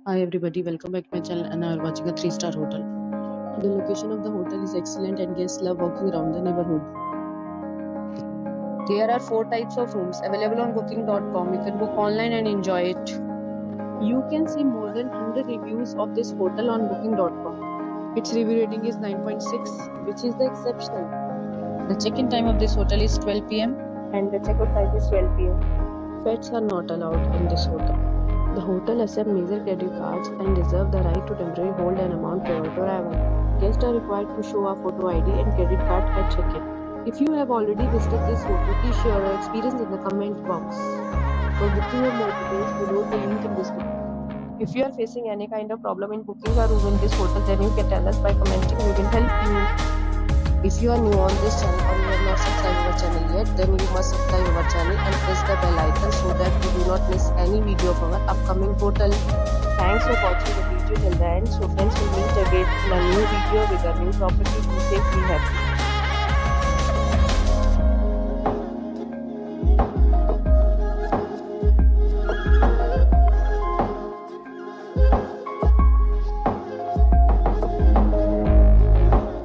Hi everybody, welcome back to my channel and now we're watching a 3-star hotel. The location of the hotel is excellent and guests love walking around the neighborhood. There are 4 types of rooms available on booking.com. You can book online and enjoy it. You can see more than 100 reviews of this hotel on booking.com. Its review rating is 9.6, which is the exceptional. The check-in time of this hotel is 12 p.m. and the check-out time is 12 p.m. Pets are not allowed in this hotel. The hotel accepts major credit cards and reserves the right to temporarily hold an amount prior to arrival. Guests are required to show a photo ID and credit card at check-in. If you have already visited this hotel, please share your experience in the comment box. For booking or more details, below the link in description. If you are facing any kind of problem in booking a room in this hotel, then you can tell us by commenting. We will help you. If you are new on this channel or you have not subscribed our channel yet, then you must subscribe our channel and press the bell icon so that you do not miss any video of our upcoming hotel. Thanks for watching the video till the end. So friends, will meet again in a new video with a new property. Be safe, be happy.